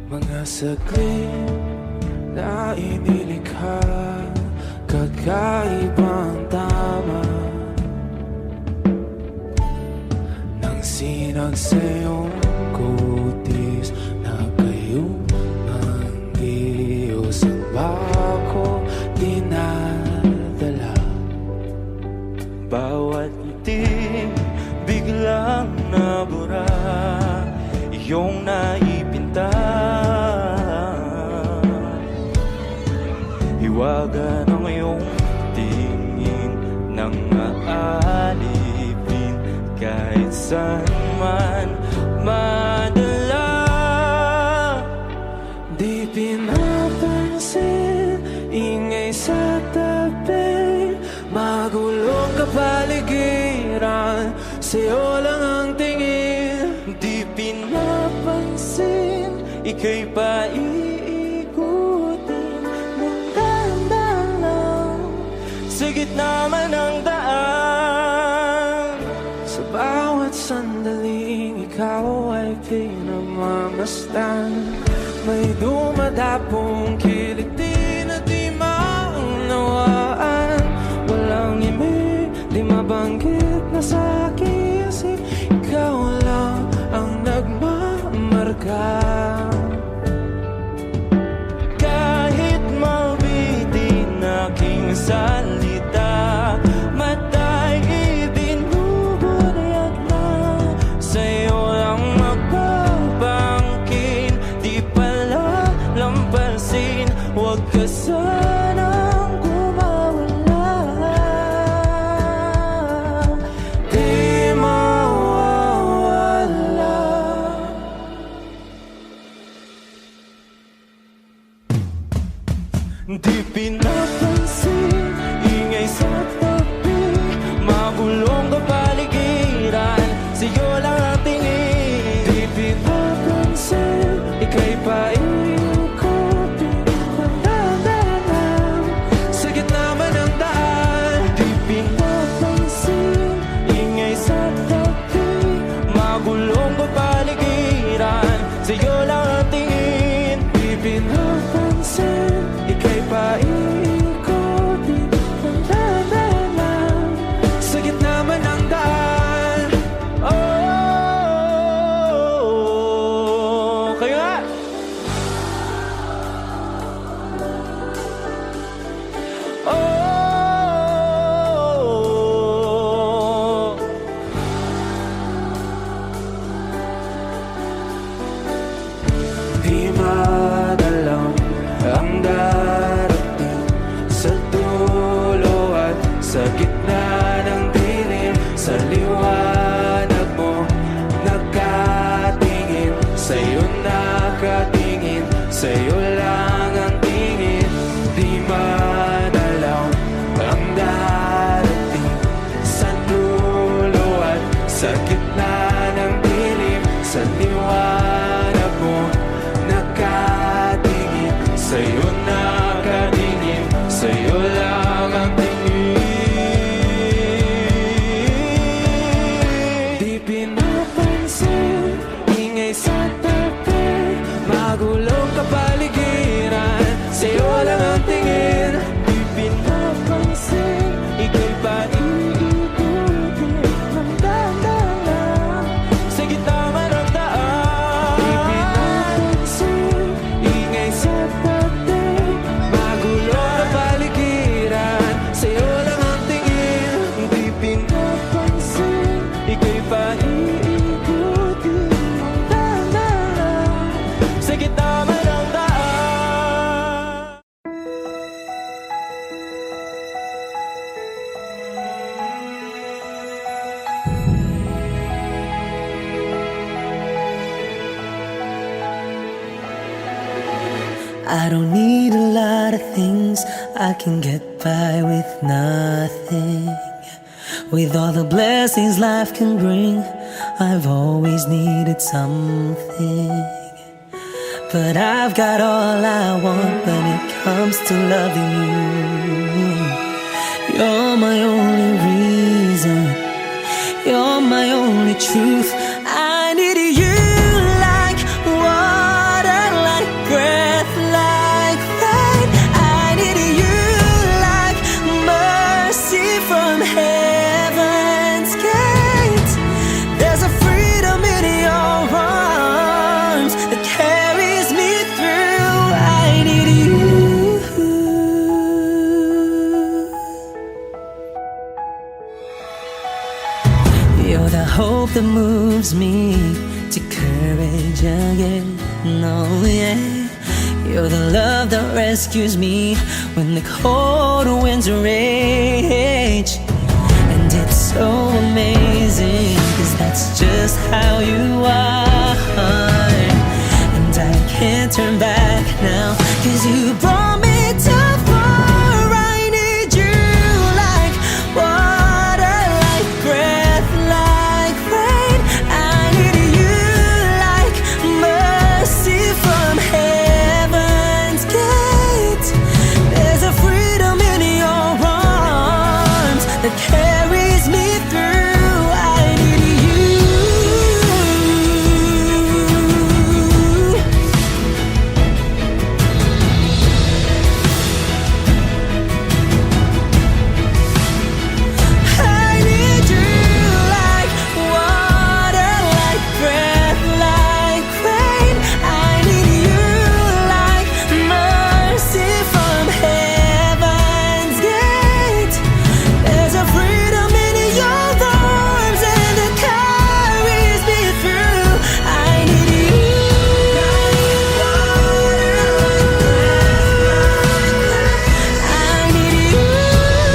Mga saglit na inilikha, kakaibang tama nang sinag sa iyong kutis na kayong Diyos ang bako dinadala. Bawat ngiti biglang nabura, iyong naipinta. Hiwaga ng iyong tingin nang aalipin kahit saan man madala. Di pinapansin, ingay sa tabi, magulong kapaligiran, sa'yo lang ang tingin. Di pinapansin, ika'y paiikutin ng dahan-dahan lang sa gitna man ng daan. Sa bawat sandaling ikaw ay pinagmamasdan, may dumadapong kiliti na di maunawaan. Walang imig, di mabanggit na sa aking isip, ikaw lang ang nagmamarka. Kahit mabitin aking salita, mata'y ibinubunayag na sa'yo lang magbabangkin. Di pala lampasin, huwag ka sanang kumawala. Di mawawala. Di pinapansin, ingay sa tabi, magulong kapaligiran, sa'yo lang ang tingin. Di pinapansin, ika'y paiikutin ng dahan-dahan sa gitna man ng daan. Di pinapansin, ingay sa tabi, magulong kapaligiran, sa'yo lang ang tingin. Di pinapansin, ika'y paiikutin ng dahan-dahan sa gitna man ng daan. Oh, kayo nga! Oh, Di madalaw ang darating sa dulo at sa gitna ng dilim. Sa liwanag mo nakatingin, sa'yo nakatingin, sa'yo lang ang tingin. Di madalaw ang darating sa dulo at sa gitna ng dilim. Sa liwanag mo nakatingin, sa'yo nakatingin, sa'yo lang ang tingin. Di pinapansin, ingay sa tabi, magulong kapaligiran, sa'yo lang ang tingin. di pinapansin, ika'y paiikutin ng dahan-dahan sa gitna man ng daan. Di pinapansin, ingay sa tabi, magulong kapaligiran, sa'yo lang ang tingin. Di pinapansin, ika'y paiikutin ng dahan-dahan sa gitna man ng daan. I don't need a lot of things, I can get by with nothing. With all the blessings life can bring, I've always needed something. But I've got all I want when it comes to loving you. You're my only reason, you're my only truth. I need you like water, like that moves me to courage again. No, yeah, you're the love that rescues me when the cold winds rage. And it's so amazing, 'cause that's just how you are. And I can't turn back now, 'cause you brought me too far. I need you like water, like breath, like rain. I need you like mercy from heaven's gate. There's a freedom in your arms that carries me through. I need you. I need you like water, like breath, like rain. I need you like mercy from heaven's gate. There's a freedom in your arms and it carries me through. I need you. I need you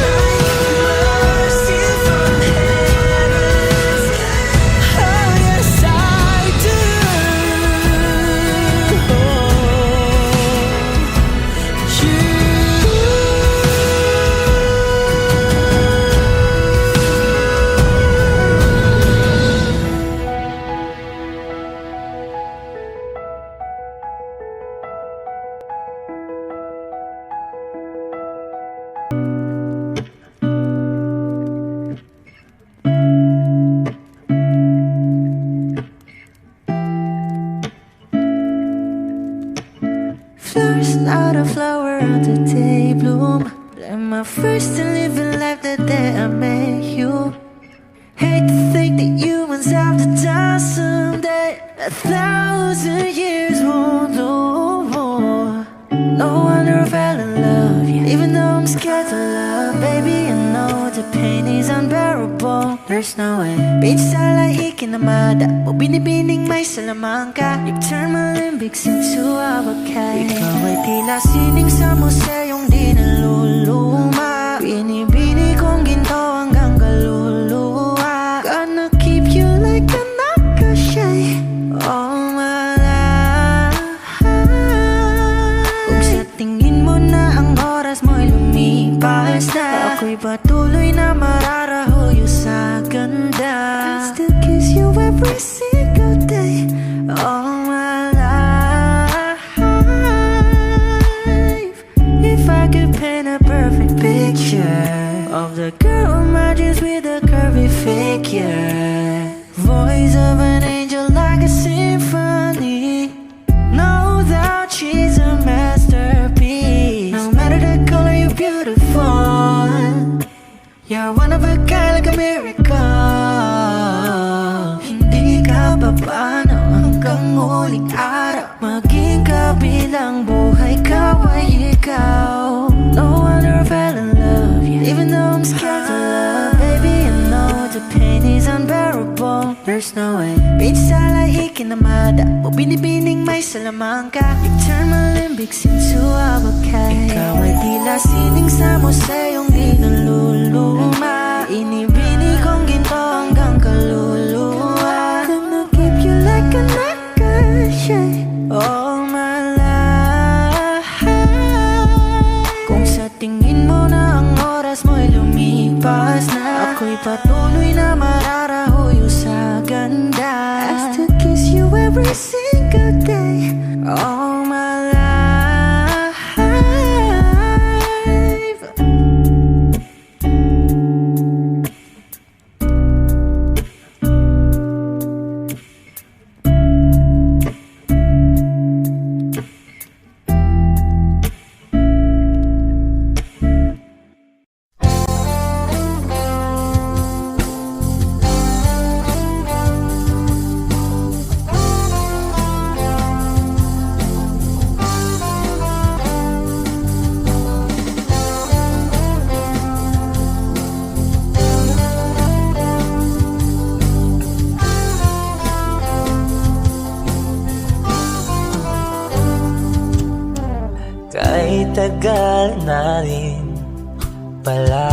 like mercy from heaven's gate. Oh yes I do. Flowers not a flower on the day bloom. Like my first to live a life the day I met you. Hate to think that humans have to die someday. 1,000 years won't do more. No wonder I fell in love, yeah. Even though I'm scared to love, baby, I know the pain is unbearable. There's no way. Pinsan like ikinamada mo, binibining may salamangka. You've turned my limbics into avocado. Ikaw ay tila sining sa museyong di naluluma. Binibini kong ginto hanggang kaluluwa. Gonna keep you like a nakashay all my life. Kung sa tingin mo na ang oras mo'y lumipas na, ako'y patuloy na mararahuyo sa ganda. I still kiss you every single day all my life. If I could paint a perfect picture of the girl in my dreams with a curvy figure, voice of an angel like a symphony. No doubt she's a masterpiece. No matter the color, you're beautiful. You're one of a kind, like a miracle. Hindi ka papaano hanggang huling araw. Maging kabilang buhay ka ay ikaw. No wonder I fell in love, yeah. Even though I'm scared to love, baby, I know the pain is unbearable. There's no way. Pinsan like ikinamada mo, binibining may salamangka. You've turned my limbics into avocado. Ikaw ay tila sining sa museyong di naluluma. Inibini kong ginto hanggang kaluluwa. Gonna keep you like a nakashay all my life. Kung sa tingin mo na ang oras mo'y lumipas na, ako'y patuloy na mararahuyo sa ganda. I still kiss you every single day all my life. tagal na rin pala,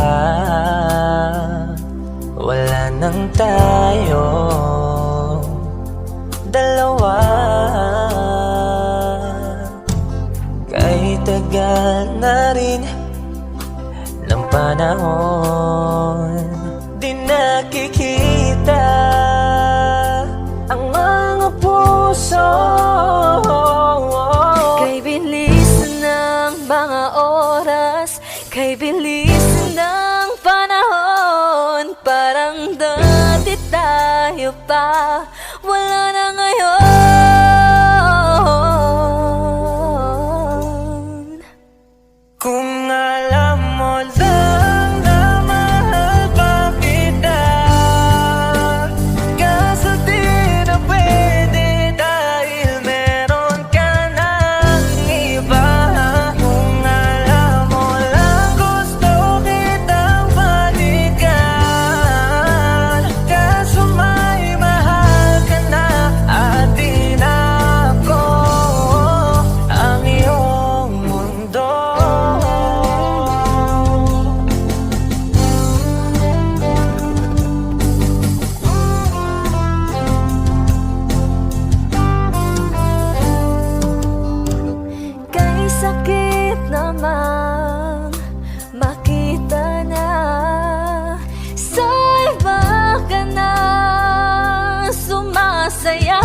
wala nang tayo dalawa. Kay tagal na rin ng panahon, di nakikita ang mga puso. Kay bilis ng mga oras, kay bilis ng panahon, parang dati tayo pa, wala na ngayon. Kung alam mo lang na mahal pa kita, kaso di na pwede dahil meron ka ng iba. Kung alam mo lang gusto kitang balikan, kaso may mahal ka na at di na ako ang iyong mundo. Kay sakit namang makita na sa iba ka na sumasaya.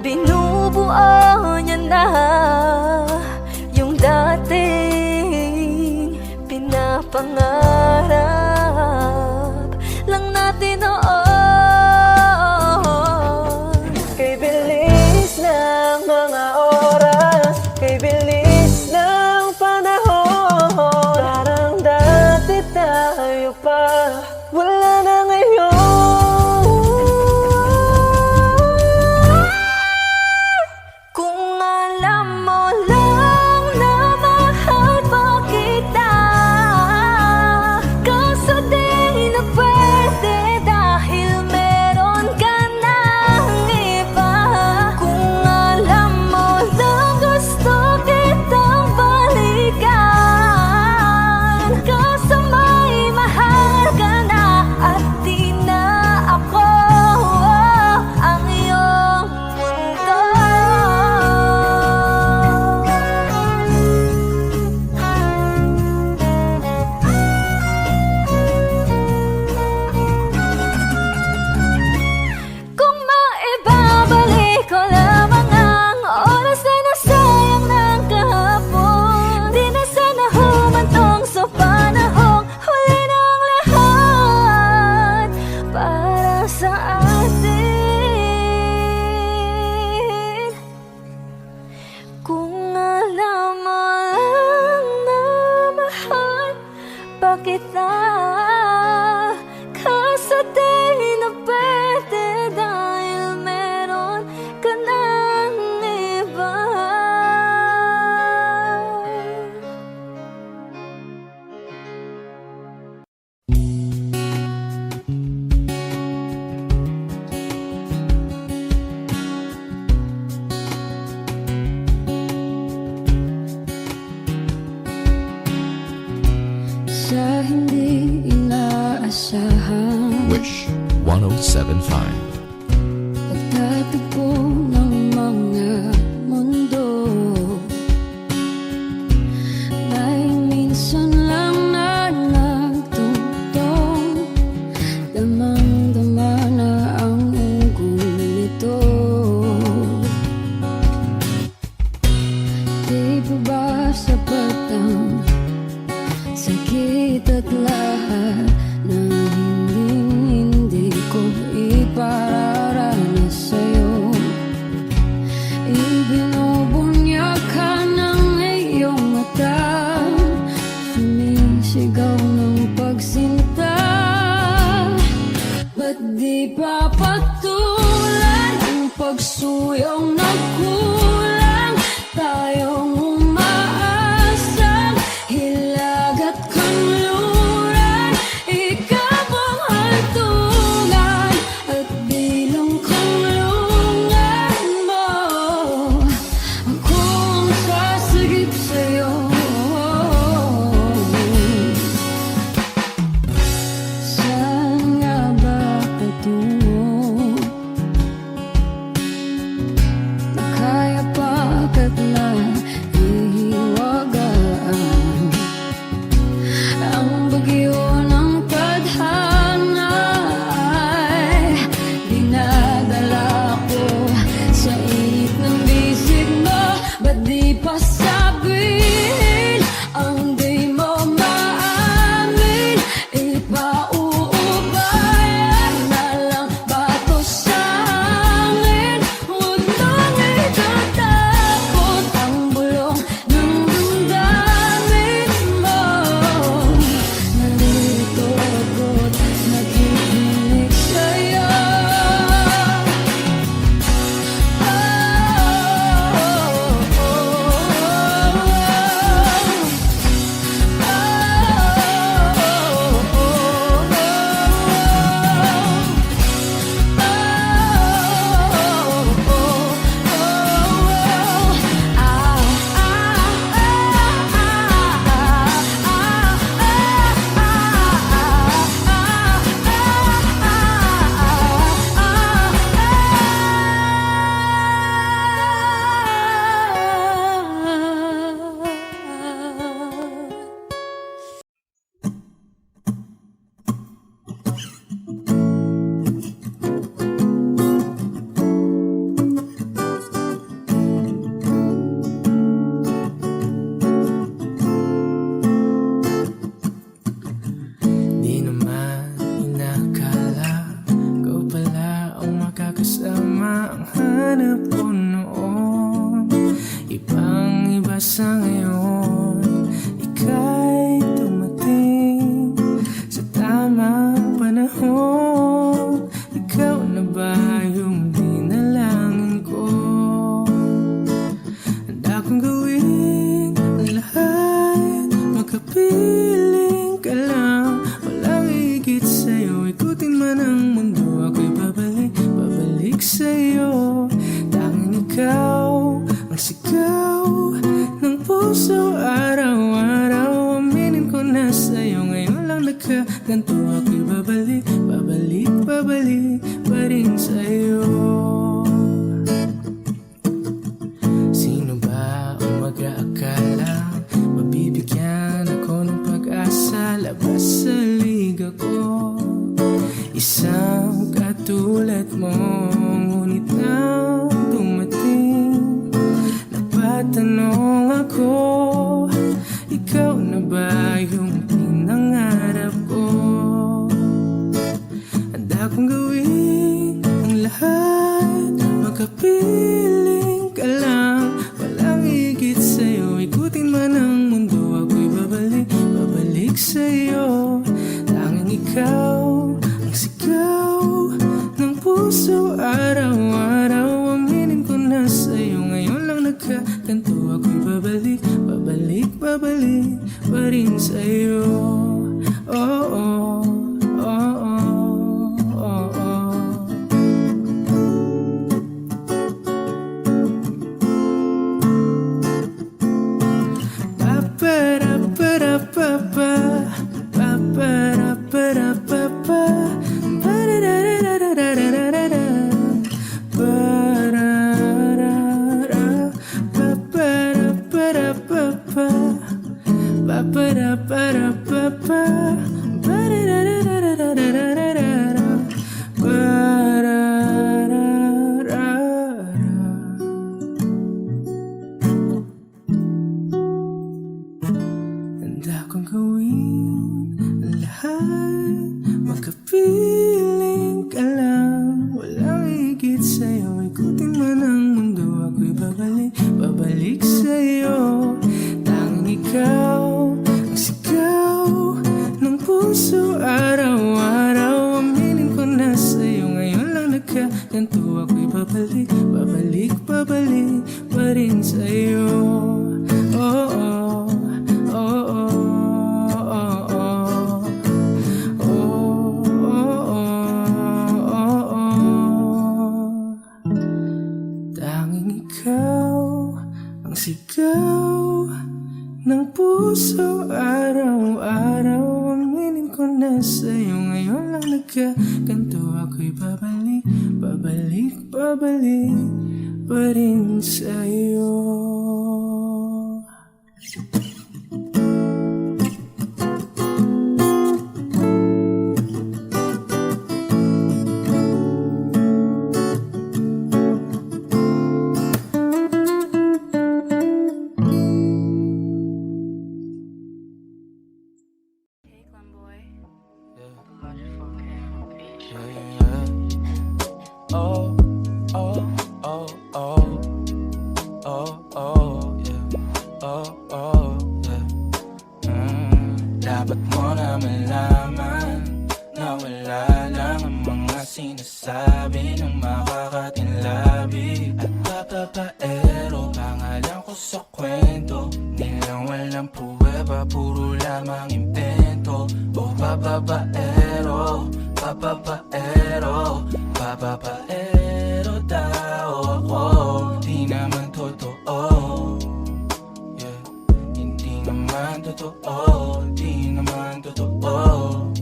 Binubuo niya na yung dating pinapangarap lang natin noon. Kay bilis ng mga oras, kay bilis ng panahon, parang dati tayo pa, wala na ngayon. Kung alam mo lang na mahal pa kita, kaso di na pwede dahil meron ka ng iba. Kung alam mo lang gusto kitang balikan, kaso may mahal ka na at di na ako ang iyong mundo. Kung maibabalik ko lamang ang oras na nasayang ng kahapon, di na sana humantong sa panahong huli ng lahat para sa atin. Kung alam mo lang na mahal pa kita, kaso di na pwede dahil meron ka ng iba. Sa hindi inaasahan, Wish 1075. pagtatagpo ng mga mundo, may minsan lang na nagtutong, damang-dama na ang ugol nito. Di pa ba sapat ang sakit at lahat na hindi ko ipararanas sa'yo? Ibinubunya ka ng iyong mata, sumisigaw ng pagsinta. Ba't di pa patulan ang pagsuyong na kulang? Tayong umaasang hilag at kanluran, ikaw ang hantungan at bilang kanlungan mo. Ako ko noon, ibang-iba sa ngayon. Ika'y dumating sa tamang panahon. Ikaw na ba yung dinalangin ko? Handa kong gawin ang lahat, makapiling ka lang. Walang higit sa'yo, ikutin man ang mundo, ako'y babalik sa'yo. Tanging ikaw ang sigaw ng puso araw-araw. Aminin ko na sa'yo, ngayon lang nagkaganto, ako'y babalik pa rin sa'yo. Sino ba ang mag-aakala mabibigyan ako ng pag-asa? Labas sa liga ko, isang katulad mo. Ngunit nang dumating, napatanong ako, ikaw na ba yung pinangarap ko? Handa kong gawin ang lahat, makapiling ka lang. Walang higit sa'yo, ikutin man ang mundo, ako'y babalik sa'yo. Tanging ikaw ang sigaw ng puso araw-araw. Aminin ko na sa'yo, ngayon lang nagkaganto, ako'y babalik pa rin sa'yo. Oh, oh, oh, oh, oh, oh. Handa kong gawin ang lahat, makapiling ka lang. Walang higit sa'yo, ikutin man ang mundo, ako'y babalik sa'yo. Tanging ikaw ang sigaw ng puso araw-araw. Aminin ko na sa'yo, ngayon lang nagkaganto, ako'y babalik pa rin sa'yo. Oh, oh, oh, oh, oh, oh, oh, oh, oh. Tanging ikaw ang sigaw ng puso araw-araw. Aminin ko na sa'yo, ngayon lang nagkaganto, ako'y babalik pa rin sa'yo. Oh, oh, oh, oh, oh, oh, yeah. Oh, oh, yeah. Dapat mo na malaman na wala lang ang mga sinasabi ng makakatinlabi. At papapaero, pangalan ko sa kwento, nilang walang pruweba, puro lamang impento. Oh, papapaero, papapaero, papapaero daw ako. Di naman totoo, yeah. Hindi naman totoo, di naman totoo.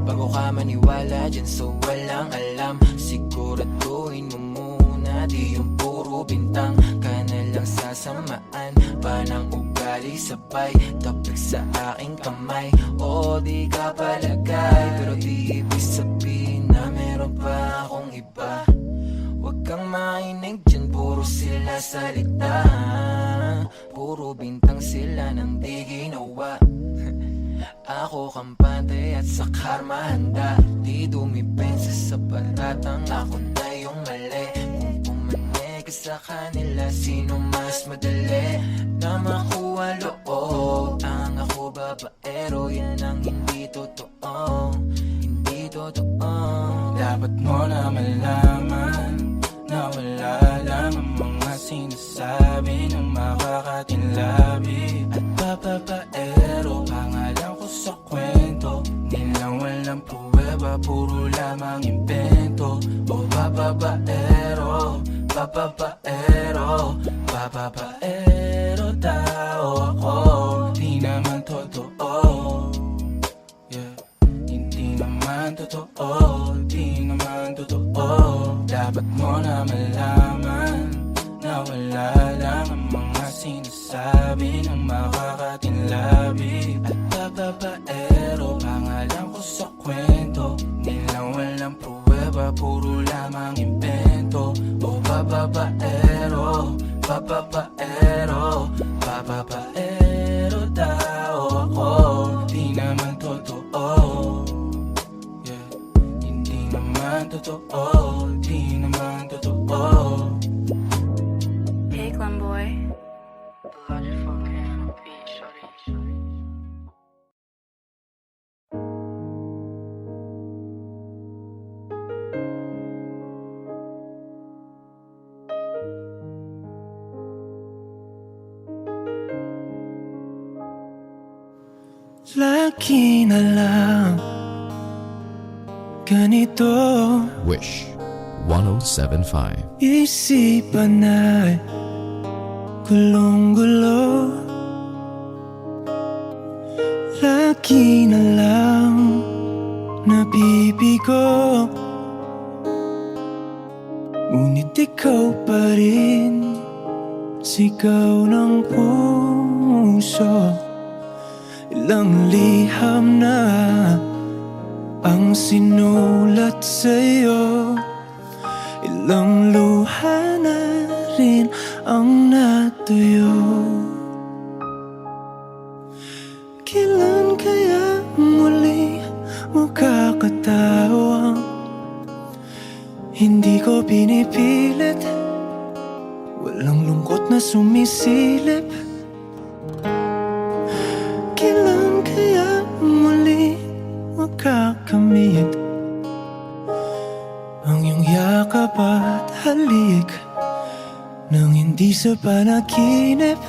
Bago ka maniwala dyan so walang alam, siguraduhin mo muna di yung puro bintang. Ka na lang sasamaan pa ng ugali, sabay tapik sa aking kamay. O di ka palagay, pero di ibig sabihin na meron pa akong iba. Huwag kang mainig dyan, puro sila salita, puro bintang sila nang di ginawa. Ako kampante at sa karma handa, di dumipensa sa patatang ako na yung mali. Kung pumanig pa sa kanila? Sino mas madali na makuha loob? Ang ako babaero, yan ang hindi totoo. Hindi totoo. Dapat mo na malaman na wala lang ang mga sinasabi ng makakatinlabi at papapaero. Pangalan ko sa kwento, nilang walang pruweba, puro lamang invento. O papapaero, papapaero, papapaero tao ako. Di naman totoo, yeah. Hindi naman totoo, di naman totoo. Dapat mo na malaman na wala lang ang mga sinasabi ng makakatinlabi at papapaero. Pangalan ko sa kwento, nilang walang pruweba, puro lamang invento. O papapaero, papapaero, papapaero tao ako. Di naman totoo, yeah. Hindi naman totoo, di naman totoo. Hey, Clem boy. Lagi na lang ganito, Wish 1075. isipan ay gulong-gulo. Lagi na lang nabibigo, ngunit ikaw pa rin, sigaw ng puso. Ilang liham na ang sinulat sa'yo, ilang luha na rin ang natuyo. Kailan kaya muli makakatawang hindi ko pinipilit, walang lungkot na sumisilip. Kailan kaya muli makakamit ang iyong yakap at halik nang hindi sa panaginip?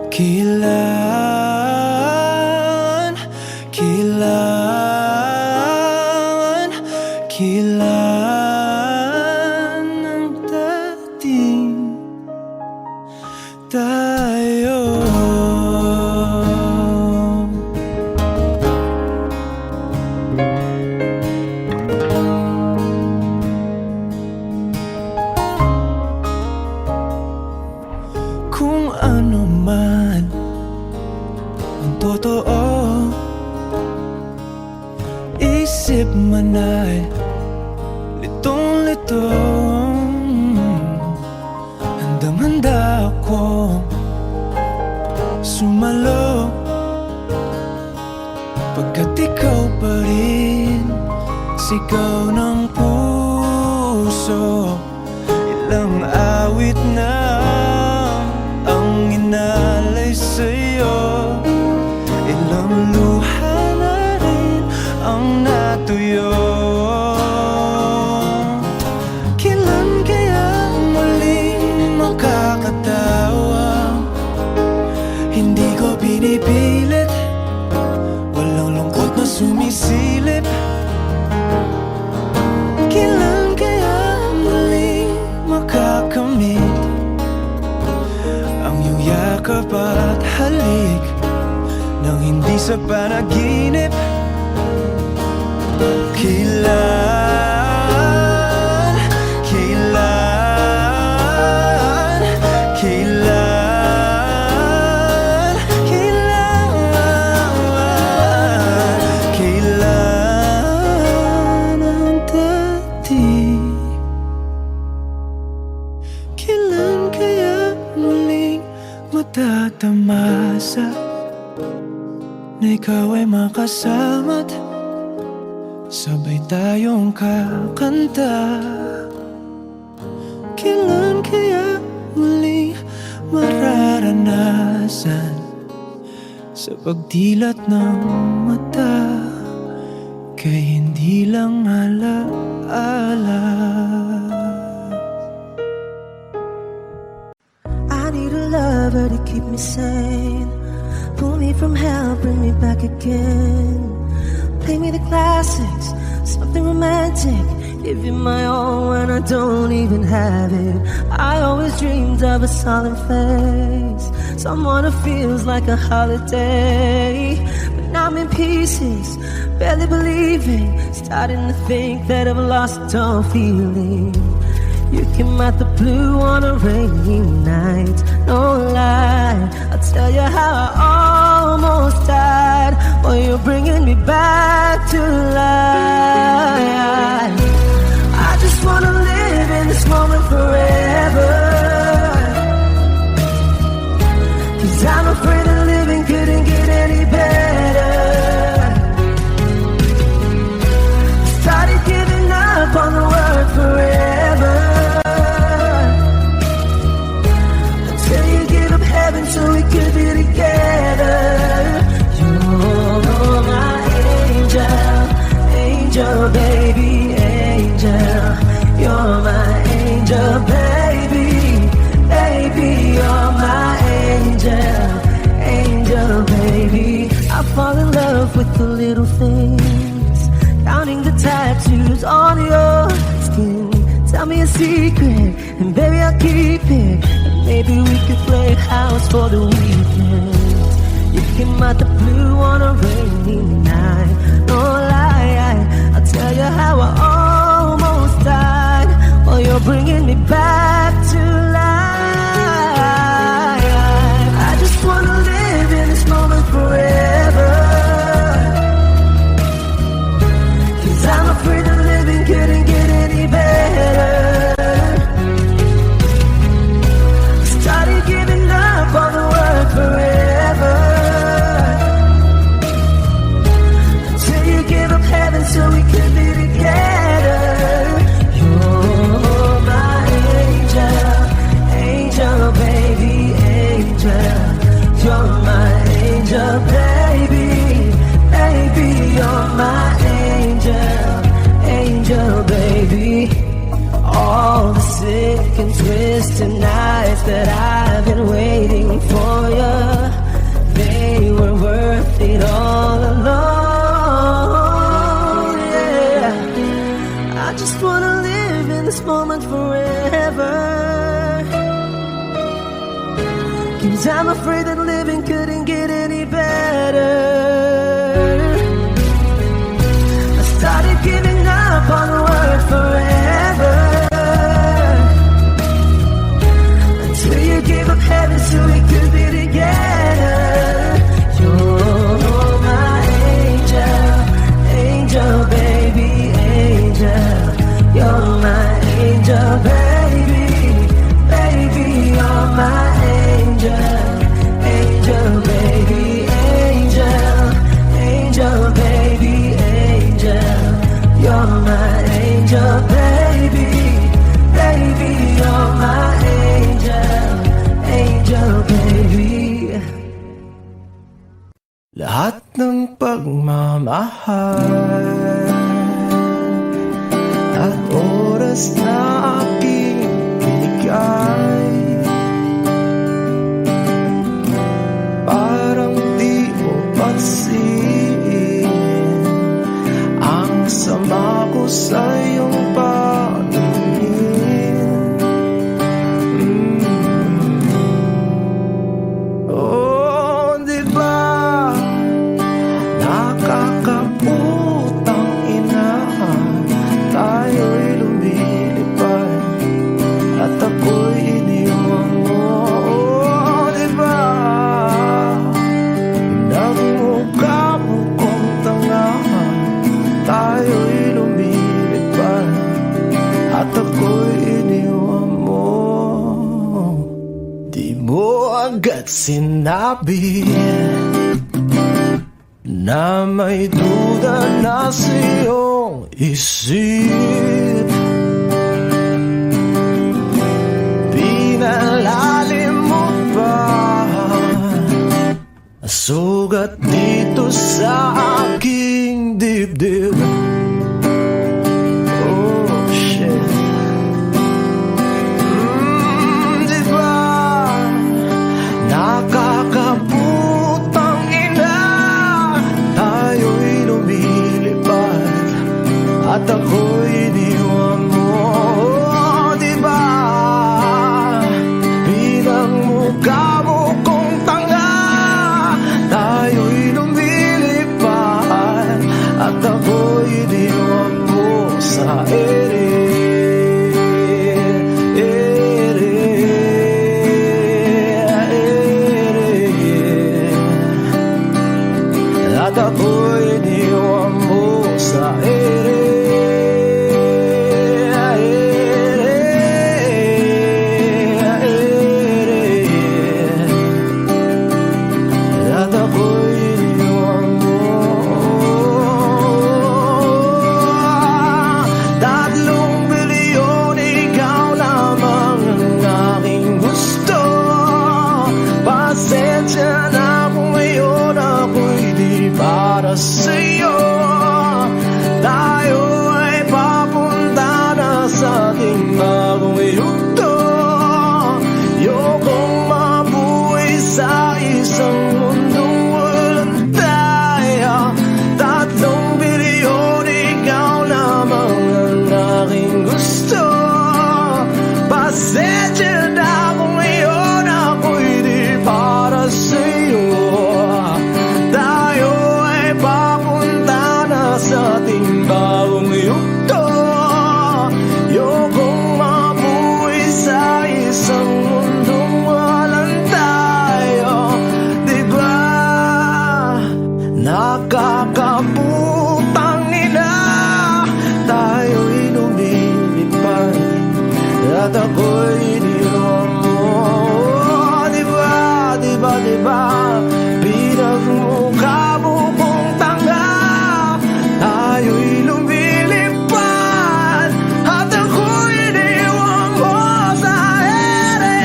Kailan, kailan, kailan ang dating tayo? Kung ano man ang totoo, isip man ay litong-lito. Handang-handa akong sumalo, pagkat ikaw pa rin, sigaw ng puso. Ilang awit na ang inalay sa'yo, ilang luha na rin ang natuyo. Kailan kaya muling makakatawa? Hindi ko pinipilit, walang lungkot na sumisilip. Kailan kaya muling makakamit ang iyong yakap at halik nang hindi sa panaginip? Kailan, kailan, kailan, kailan, kailan ang dating? Kailan kaya muling matatamasa na ikaw ay makasama't sabay tayong kakanta? kailan kaya muli mararanasan sa pagdilat ng mata kay hindi lang alaala. I need a lover to keep me sane, pull me from hell, bring me back again. Play me the classics, something romantic, give you my all when I don't even have it. I always dreamed of a solemn face, someone who feels like a holiday. But now I'm in pieces, barely believing, starting to think that I've lost all feeling. You came out the blue on a rainy night, no lie, I'll tell you how I almost died, while you're bringing me back to life. I just wanna live in this moment forever, 'cause I'm afraid that living couldn't get any better. Started giving up on the word forever, until you give up heaven so we could be together. You're my angel, angel baby, angel. You're my angel baby, baby. You're my angel, angel baby. I fall in love with the little things, counting the tattoos on your skin. Tell me a secret, and baby I'll keep it. And maybe we could play house for the weekend. You came out the blue on a rainy night, no lie, I'll tell you how I almost died, while you're bringing me back to life. I just wanna live in this moment forever, 'cause I'm afraid that living couldn't get any better. Started giving up on the word forever, until you give up heaven so we could be together. You're my angel, angel baby, angel. You're my angel baby, baby. You're my angel, angel baby. All the sick and twisted nights that I've been waiting for you, they were worth it all alone. Yeah, I just wanna live in this moment forever, 'cause I'm afraid that living couldn't get any better. I started giving up on the word forever, until you gave up heaven so we could be together. You're my angel, angel baby, angel. You're my angel baby, baby. You're my angel, angel baby, angel. Angel baby, angel. You're my angel baby, baby. You're my angel, angel baby. Lahat ng pagmamahal at oras na aking binigay, parang di mo pansin ang sama ko sa iyong paningin. Oh, di ba nakakaputang ina, tayo'y lumilipad at ako'y iniwan mo. Oh, di ba nagmukha mo kong tanga, tayo'y lumilipad at ako'y iniwan mo. Di mo agad sinabi na may duda na sa iyong isip. sa aking dibdib. Oh shit. Diba nakakaputang ina, tayo'y lumilipad at ako'y iniwan mo. Oh, diba bilang mukha mo kong tanga, tayo'y lumilipad at ako'y iniwan mo sa ere. At ako'y iniwan mo sa ere. At ako'y iniwan mo. 3 bilyon, ikaw lamang ang aking gusto. Pasensya na kung ngayon ako'y di para sa'yo. Tayo ay papunta na sa ating bagong yugto. Ayokong mabuhay sa isang mundong walang tayo. 3 bilyon, ikaw lamang ang aking gusto. Pasensya na kung ngayon ako'y di para sa'yo. Tayo ay papunta na sa ating bagong yugto. Ayokong mabuhay sa isang mundong walang tayo. Diba nakakaputang ina, tayo'y lumilipad at ako'y iniwan mo. Diba, diba, diba pinagmukha mo kong tanga, tayo'y lumilipad at ako'y iniwan mo sa ere.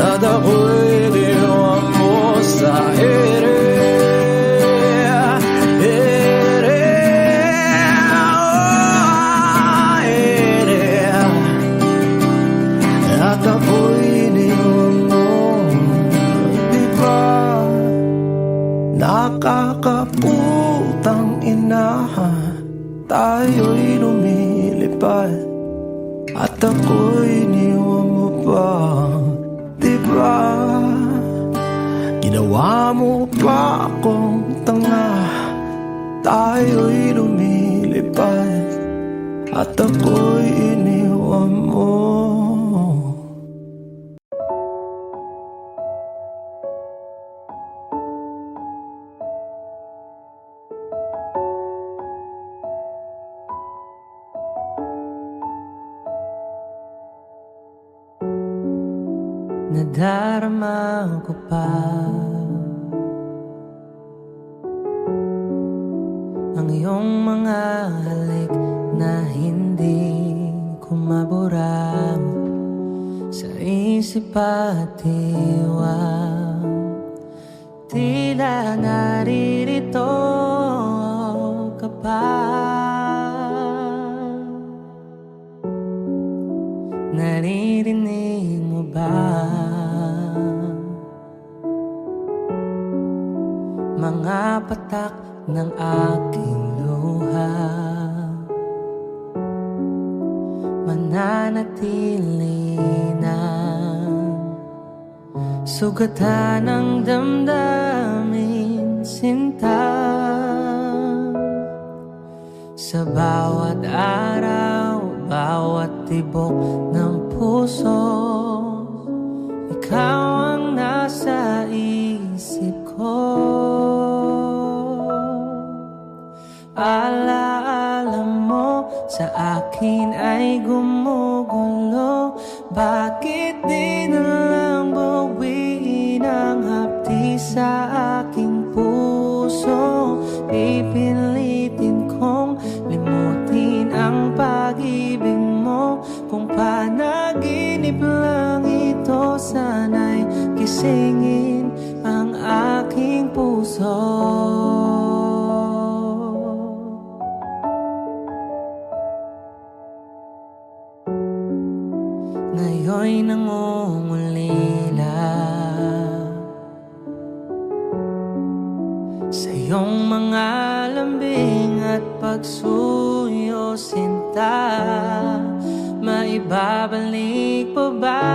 At ako'y iniwan mo sa ere. At ako'y iniwan mo. Diba nakakaputang ina, tayo'y lumilipad at ako'y iniwan mo pa. Diba ginawa mo pa akong tanga, tayo'y lumilipad at ako'y iniwan mo. Nadarama ko pa ang iyong mga halik na hindi ko mabura sa isip at diwa. Tila naririto ka pa, naririnig mo ba mga patak ng aking luha? Mananatili na sugatan ng damdamin, sinta. Sa bawat araw, bawat tibok ng puso, ikaw ang nasa isip ko. Alaala mo sa akin ay gumugulo. Bakit di na lang bawiin ang hapdi sa aking puso? Pipilitin kong limutin ang pag-ibig mo kung panaginip lang ito, sana'y gisingin ang aking puso. Ngayon'y nangungulila sa iyong mga lambing at pagsuyo, sinta. Maibabalik pa ba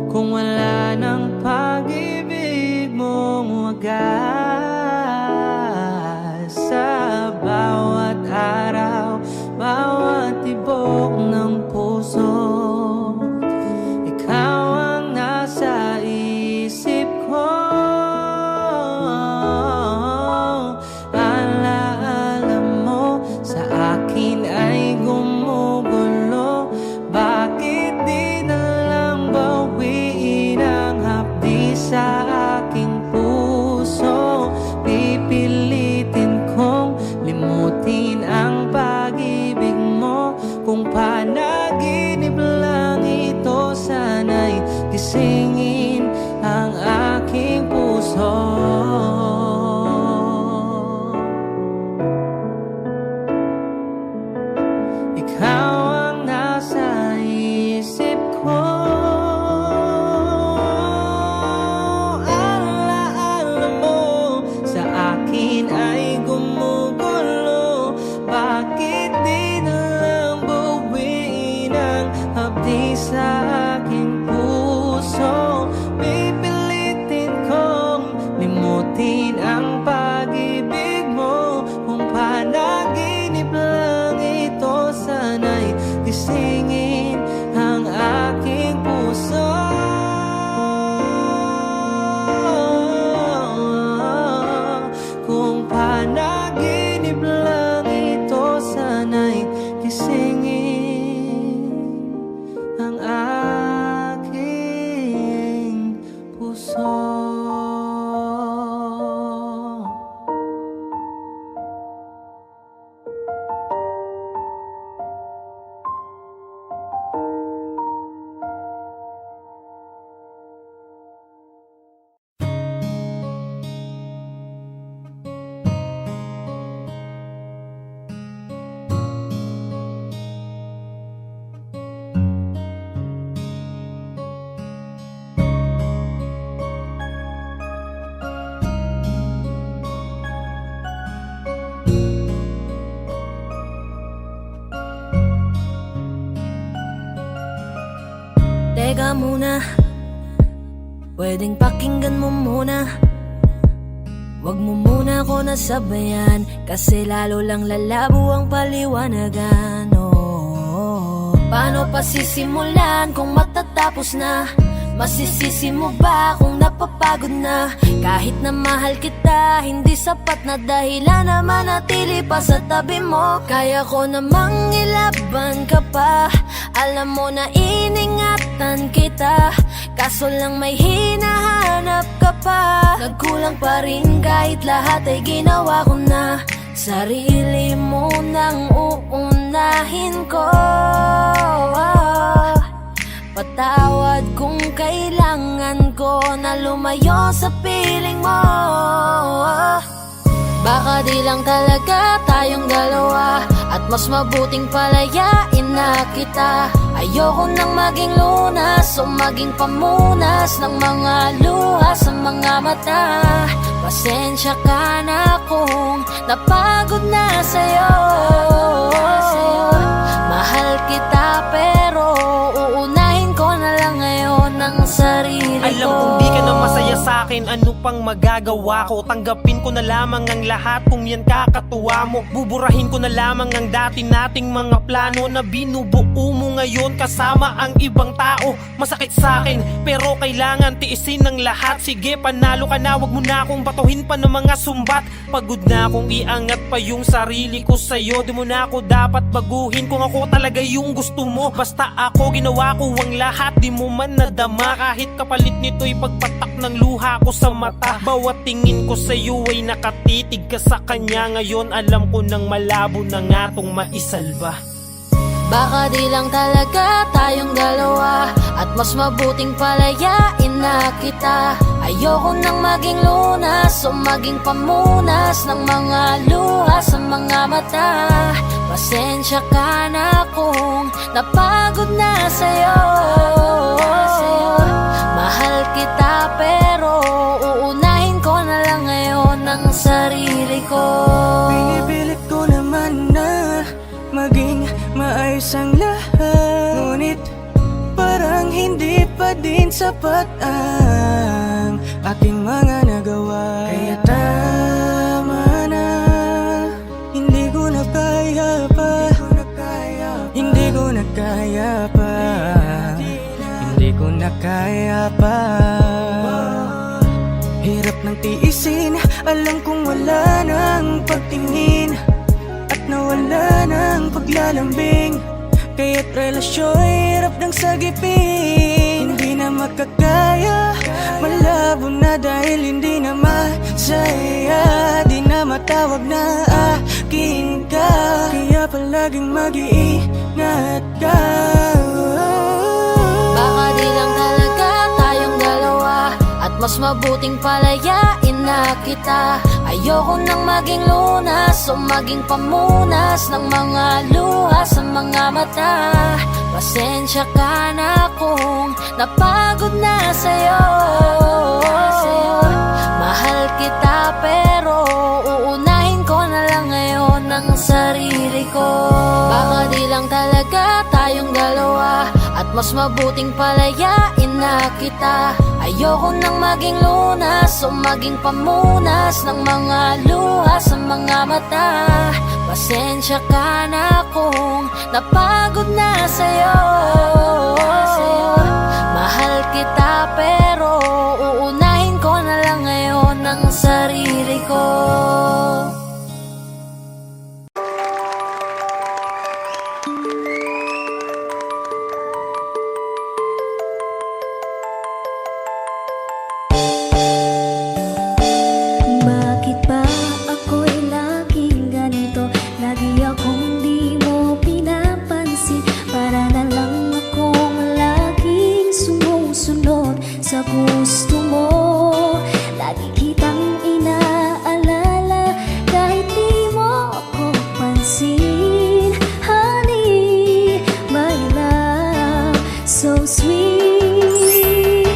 kung wala ng pag-ibig mong wagas? Sa bawat araw, bawat tibok ng puso, ikaw ang nasa isip ko. Alaala mo sa akin ay gumugulo. Bakit di na lang bawiin ang hapdi sa aking puso? Pipilitin kong limutin ang pag-ibig mo. Kung panaginip lang ito, sana'y gisingin ang aking puso. Ikaw ang nasa isip ko. Alaala mo sa akin ay gumugulo. Bakit di na lang bawiin ang hapdi sa aking puso? Pipilitin kong limutin ang pag-ibig mo. Kung panaginip lang ito, sana'y gisingin ang aking puso. Kung panaginip lang ito, sana'y gisingin ang aking puso. Teka muna, pwedeng pakinggan mo muna. Wag mo muna ako nasabayan, kasi lalo lang lalabo ang paliwanagan. Oh, paano pa sisimulan kung matatapos na? Masisisi mo ba kung napapagod na? Kahit na mahal kita, hindi sapat na dahilan na manatili pa sa tabi mo. Kaya ko namang ilaban ka pa, alam mo na iningatan kita, kaso lang may hinahanap ka pa. Nagkulang pa rin kahit lahat ay ginawa ko na. Sarili mo nang uunahin ko. Patawad kung kailangan ko na lumayo sa piling mo. Baka di lang talaga tayong dalawa, at mas mabuting palayain na kita. Ayoko nang maging lunas o maging pamunas ng mga luha sa mga mata. Pasensya ka na kung napagod na sa'yo. Mahal kita pero uunahin ko na lang ngayon ang sarili ko. Alam kong di ka na masaya sa'kin, ano pang magagawa ko? Tanggapin ko na lamang ang lahat kung yan kakatuwa mo. Buburahin ko na lamang ang dati nating mga plano na binubuo mo ngayon kasama ang ibang tao. Masakit sa'kin pero kailangan tiisin ng lahat. Sige, panalo ka na, wag mo na akong batuhin pa ng mga sumbat. Pagod na akong iangat pa yung sarili ko sa'yo. Di mo na ako dapat baguhin kung ako talaga yung gusto mo. Basta ako ginawa ko ang lahat, di mo man nadama. Kahit kapalit nito'y pagpatak ng luha ko sa mata. Bawat tingin ko sa'yo ay nakatitig ka sa kanya. Ngayon alam ko nang malabo na nga tong maisalba. Baka di lang talaga tayong dalawa, at mas mabuting palayain na kita. Ayoko nang maging lunas o maging pamunas ng mga luha sa mga mata. Pasensya ka na kung napagod na sa'yo. Mahal kita pero uunahin ko na lang ngayon ang sarili ko. Pinipilit ko naman na maging maayos ang lahat, ngunit parang hindi pa din sapat ang aking mga nagawa. Kaya tama na, hindi ko na kaya pa, hindi ko na kaya pa, hindi ko na kaya pa. Hirap ng tiisin, alam kong wala nang pagtingin at nawala ng paglalambing. Kaya't relasyon hirap ng sagipin. Hindi na makakaya, malabo na dahil hindi na masaya. Di na matawag na akin ka, kaya palaging mag-iingat ka. Baka di lang talaga tayong dalawa, at mas mabuting palayain na kita. Ayoko nang maging lunas o maging pamunas ng mga luha sa mga mata. Pasensya ka na kung napagod na sa'yo. Mahal kita pero uunahin ko na lang ngayon ang sarili ko. Baka di lang talaga tayong dalawa, at mas mabuting palayain na kita. Ayoko nang maging lunas o maging pamunas ng mga luha sa mga mata. Pasensya ka na kung napagod na sa'yo. Mahal kita pero uunahin ko na lang ngayon ang sarili ko. Bakit ba ako'y laging ganito? Lagi akong di mo pinapansin. Para na lang akong laging sumusunod sa gusto mo. Lagi kitang inaalala kahit di mo ako pansin. Honey, my love, so sweet.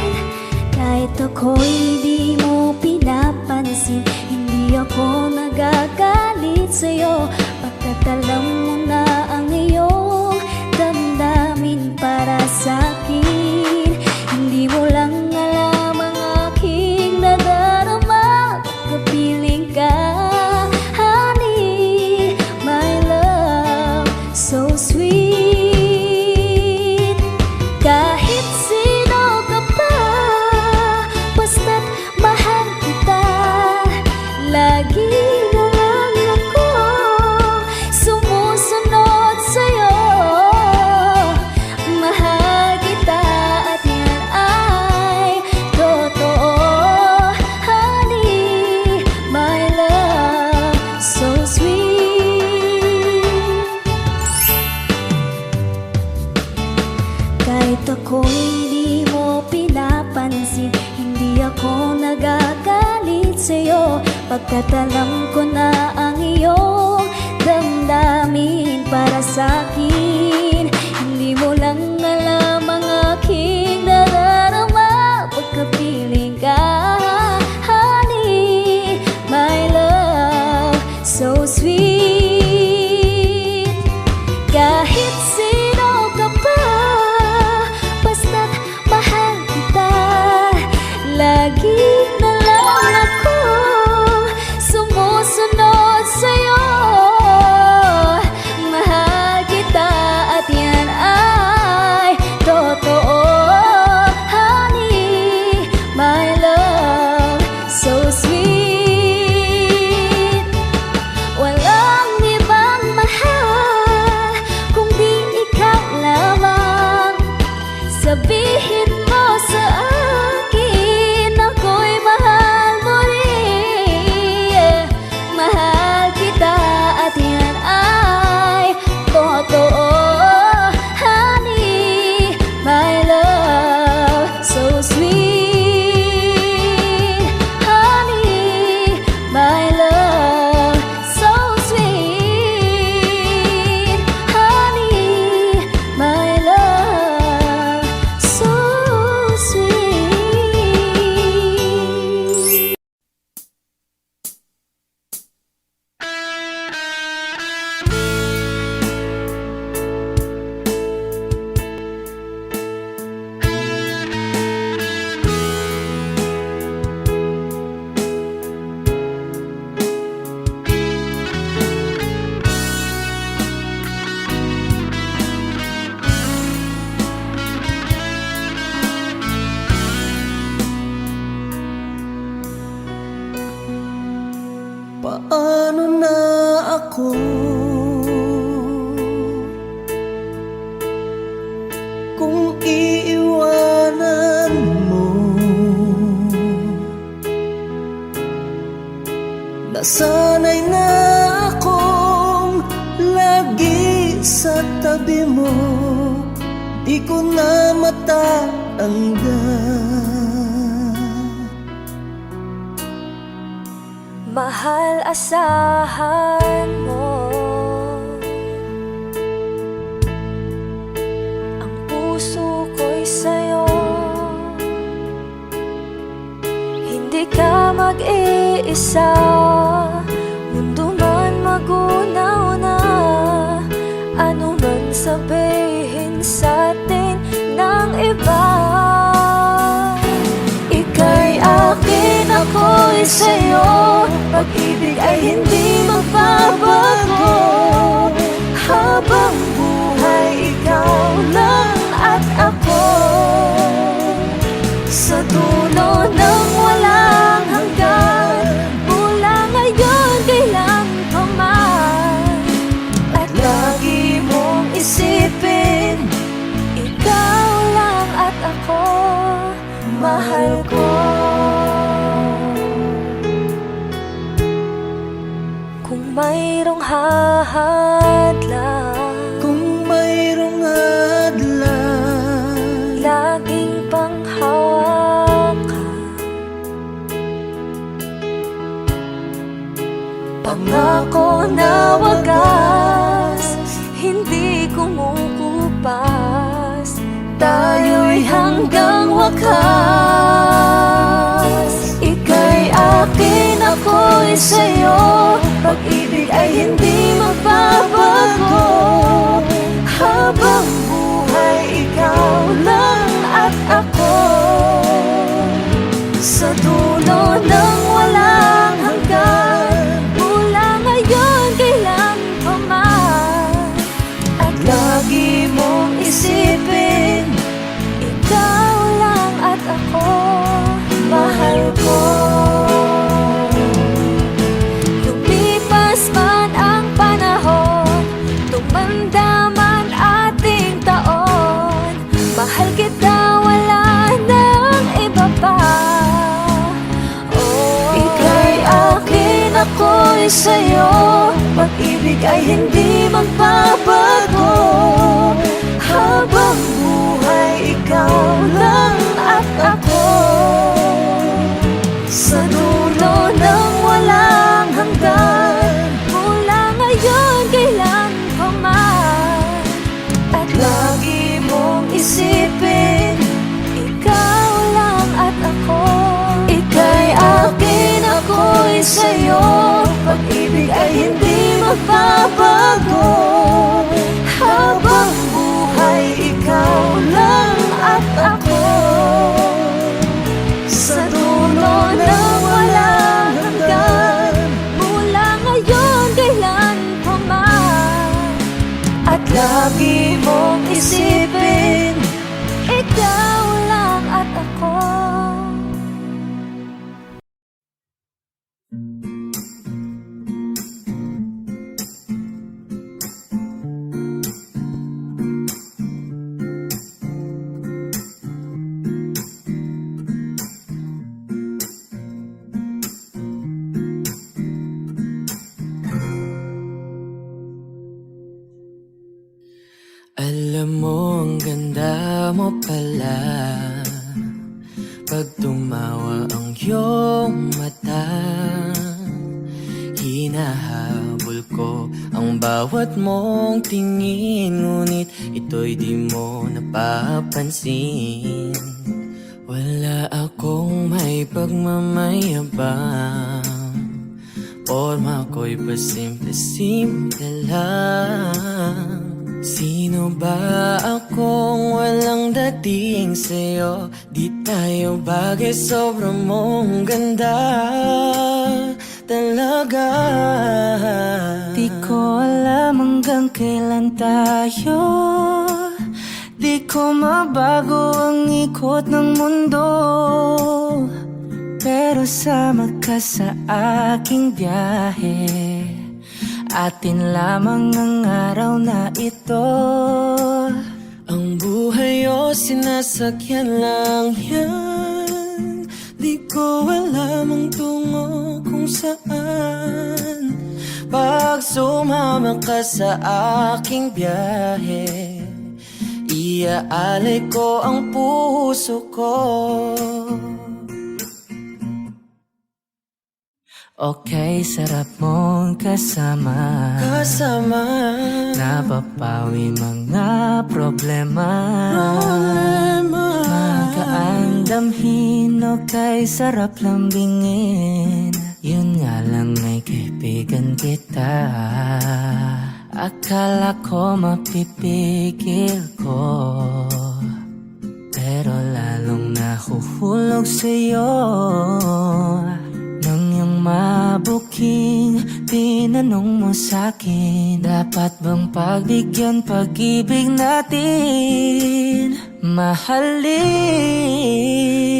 Kahit ako'y di mo pinapansin, hindi ako nagagalit sa'yo. Pagkat alam mo na ang iyong damdamin para sa'kin. Hindi mo lang alam ang aking nadarama. Pagkapiling ka, honey, my love, so sweet. Kahit sino ka pa, basta't mahal kita. Lagi na lang ako sumusunod sa'yo. Mahal kita at yan ay totoo. Honey, my love, so sweet. Kahit ako'y di mo pinapansin, hindi ako nagagalit sa'yo. Pagkat alam ko na ang iyong damdamin para sa'kin. Hindi mo lang alam ang aking nadarama. Pagkapiling ka, honey, my love, so sweet. Kahit sino ka pa, basta't mahal kita. Lagi na lang ako sumusunod sa'yo. Mahal kita Paano na ako? Kung iiwanan mo, nasanay na akong lagi sa tabi mo, di ko na matatanggal. Mahal, asahan mo ang puso ko'y sa'yo. Hindi ka mag-iisa, mundo man magunaw na. Ano man sabihin sa'tin ng iba, ika'y akin, ako'y sa'yo. Pag-ibig ay hindi magbabago. Habang buhay, ikaw lang at ako. Sa dulo ng walang hanggan, mula ngayon kailan pa man. At lagi mong isipin, ikaw lang at ako, mahal ko. Kung mayroong hahadlang, Kung mayroong hadlang, laging panghawakan, pangako na wagas, hindi kumukupas, tayo'y hanggang wakas. Ika'y akin, ako'y sa'yo. Pag-ibig ay hindi magbabago. Habang buhay, ikaw lang at ako. Sa dulo ng walang hanggan, mula ngayon kailan pa man. At lagi mong isipin, ikaw lang at ako, mahal ko. Lumipas man ang panahon, tumanda man ating taon, mahal kita, wala nang iba pa. Oh, ika'y akin, ako'y sa'yo. Pag-ibig ay hindi magbabago. Habang buhay, ikaw lang at ako. Sa dulo ng walang hanggan, mula ngayon kailan pa man. At lagi mong isipin, ikaw lang at ako. Ika'y akin, ako'y sa'yo. Pag-ibig ay hindi magbabago. Habang buhay, ikaw lang at ako. Sa dulo ng walang hanggan, mula ngayon kailan pa man. At lagi mong isipin, ikaw lang at ako. Alam mo, ang ganda mo pala pag tumawa ang iyong mata. Hinahabol ko ang bawat mong tingin, ngunit ito'y di mo napapansin. Wala akong may pagmamayabang, forma ko'y pasimple-simple lang. Sino ba akong walang dating sa'yo? Di tayo bagay, sobrang mong ganda talaga. Di ko alam hanggang kailan tayo, di ko mabago ang ikot ng mundo. Pero sama ka sa aking biyahe, atin lamang ang araw na ito. Ang buhay o sinasakyan lang yan, di ko alam ang tungo kung saan. Pag sumama ka sa aking biyahe, iaalay ko ang puso ko. Okay, sarap mong kasama. Napapawi mga problema. Magaan damhin, okay, sarap lambingin. Yun nga lang ay kaibigan kita. Akala ko mapipigil ko, pero lalong nahuhulog sa'yo. Nang yung mabuking tinanong mo sa'kin, dapat bang pagbigyan pag-ibig natin? Mahalin,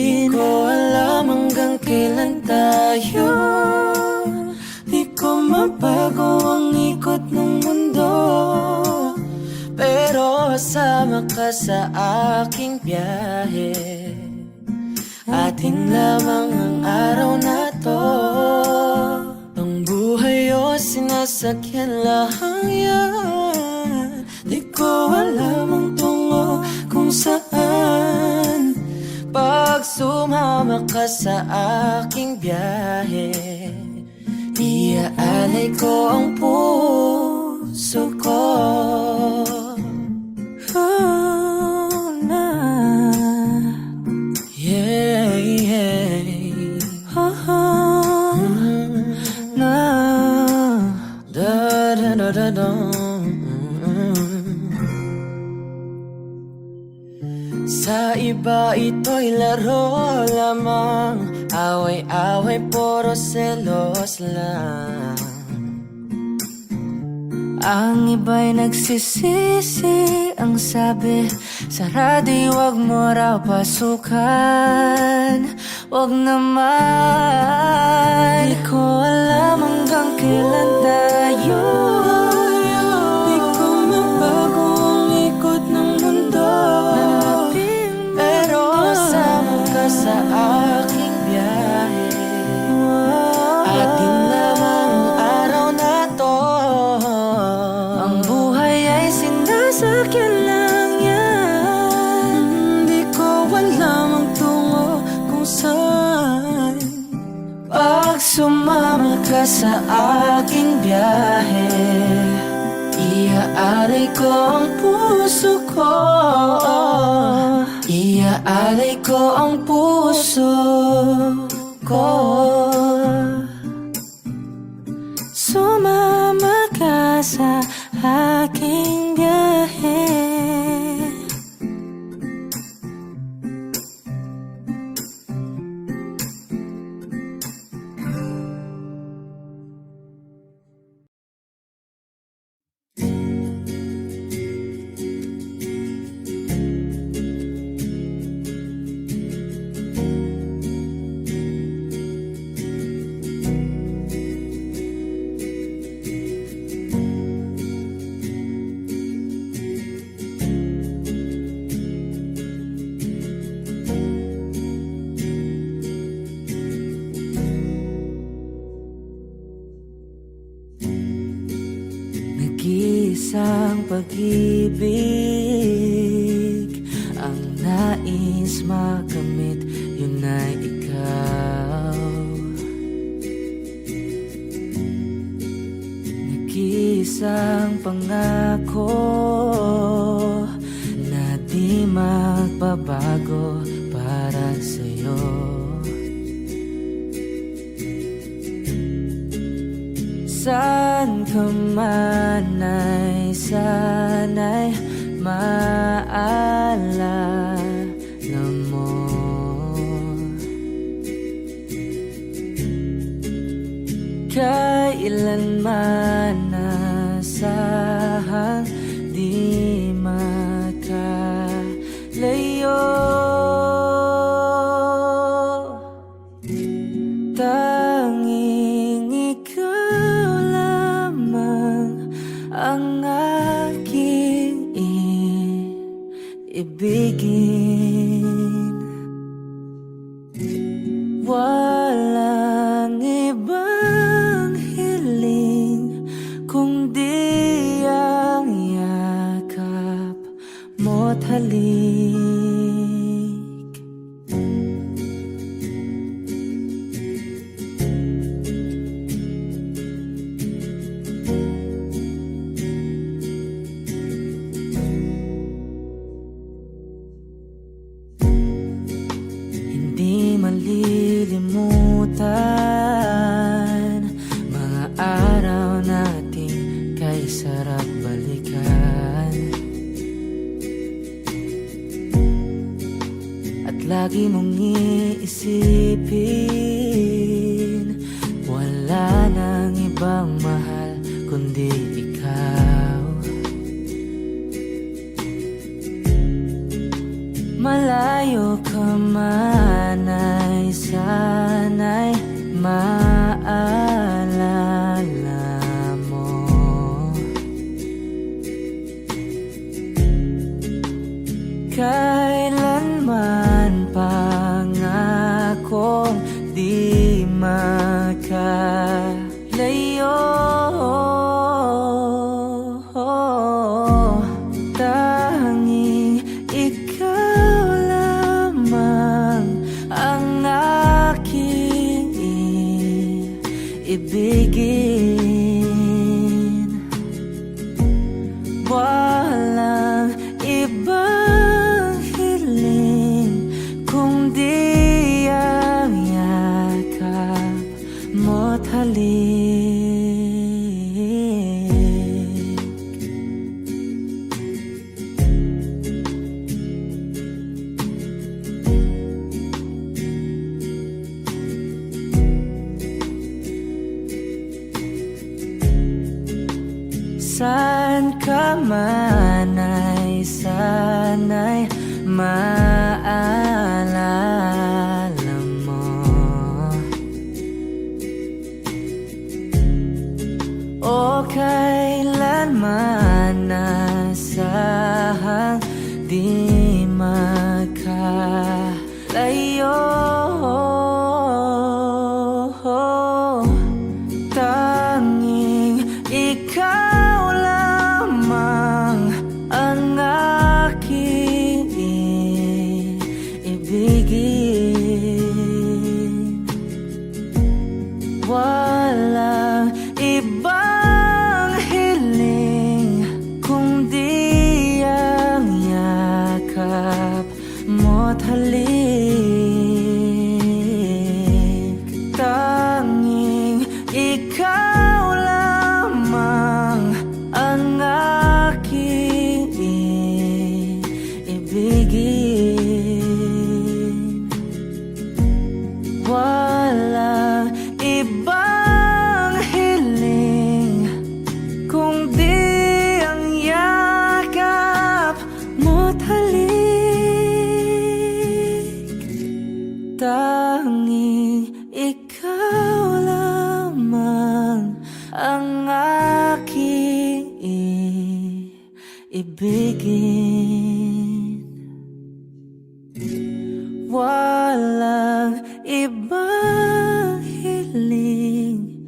di ko alam hanggang kailan tayo. Di ko mabago ang ikot ng mundo, pero sama ka sa aking biyahe, atin lamang ang araw na to. Ang buhay o sinasakyan lang yan, di ko alam ang tungo kung saan. Pag sumama ka sa aking biyahe, iaalay ko ang puso ko. Oh, na. Yeah, yeah. Oh, na. Da, da, da, da, da. Sa iba ito'y laro lamang, away-away puro selos lang. Ang iba'y nagsisisi, ang sabi sa radyo, wag mo raw pasukan. Wag naman, di ko alam hanggang kailan tayo. Di ko mabago ang ikot ng mundo, pero sama ka sa aking biyahe, atin lamang ang araw na to. Ang buhay ay sinasakyan lang yan, di ko alam ang tungo kung saan. Pag sumama ka sa aking biyahe, iaalay ko ang puso ko. Iaalay ko ang puso ko. Sumama ka sa aking biyahe. Nag-iisang pag-ibig ang nais makamit, yun ay ikaw. Nag-iisang pangako na di magbabago para sa'yo. Saan ka man ay sana'y maalala mo. Kailanman nasahang di makalayo. halik. Hindi malilimutan mga araw nating kay sarap balikan. At lagi mong iisipin, wala nang ibang mahal kundi ikaw. Malayo ka man ay sana'y maalala mo. Kailanman pangakong di makalayo. Tanging ikaw lamang ang aking ibigin. Walang ibang hiling kundi ang yakap mo't halik. Saan ka man ay sana'y maalala mo. O kailanman nasahang di makalayo. Tanging ikaw lamang ang aking ibigin. Walang ibang hiling kundi ang yakap mo't halik. Tanging ikaw lamang ang aking ibigin. Walang ibang hiling kundi ang yakap mo't halik. Tanging ikaw lamang ang aking ibigin. Walang ibang hiling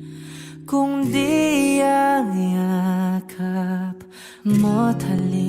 kundi ang yakap mo't halik.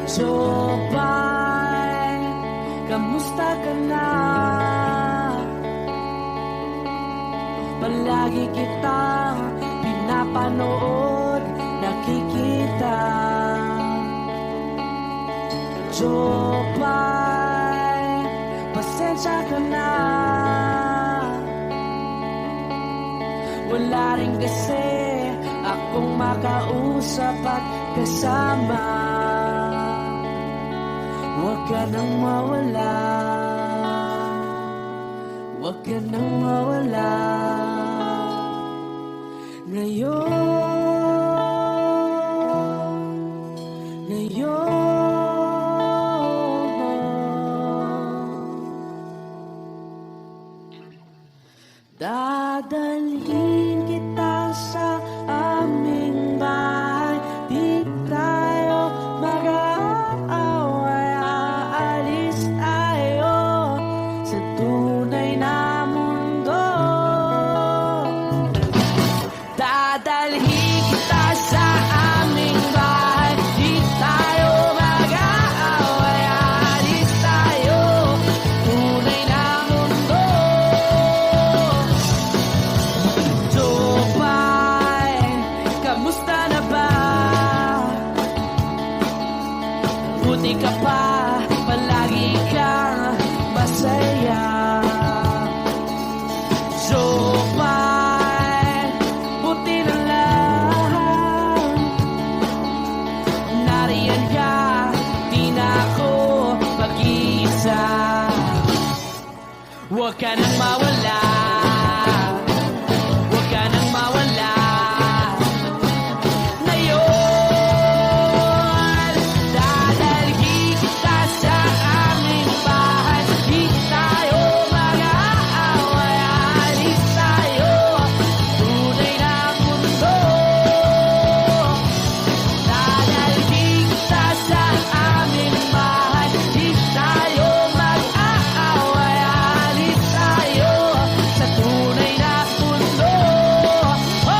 Jopay, kamusta ka na? Palagi kitang pinapanood, nakikita. Jopay, pasensya ka na. Wala rin kasi akong makausap at kasama. Huwag ka nang mawala, huwag ka nang mawala. Dadalhin kita sa aming bahay, di tayo mag-aaway, aalis tayo sa tunay na mundo. Dadalhin kita sa aming bahay, di tayo mag-aaway, aalis tayo tunay na mundo. Jopay, kamusta na ba? Buti ka pa, palagi kang masaya. Jopay, buti na lang nariyan ka, di na ako mag-iisa. Huwag ka nang mawala, huwag ka nang mawala. Ngayon, dadalhin kita sa aming bahay, di tayo mag-aaway, aalis tayo tunay na mundo. Dadalhin kita sa aming bahay, di tayo mag-aaway, aalis tayo sa tunay na mundo. Oh, oh.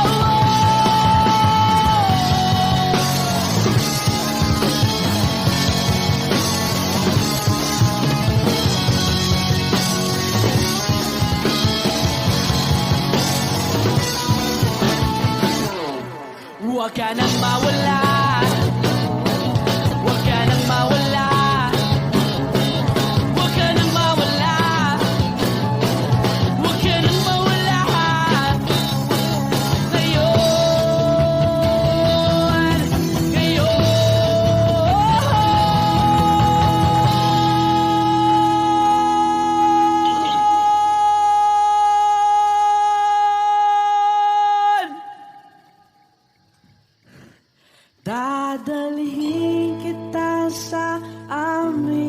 Huwag ka nang mawala, huwag ka nang mawala, huwag ka nang mawala, huwag ka nang mawala. Ngayon, dadalhin kita sa aming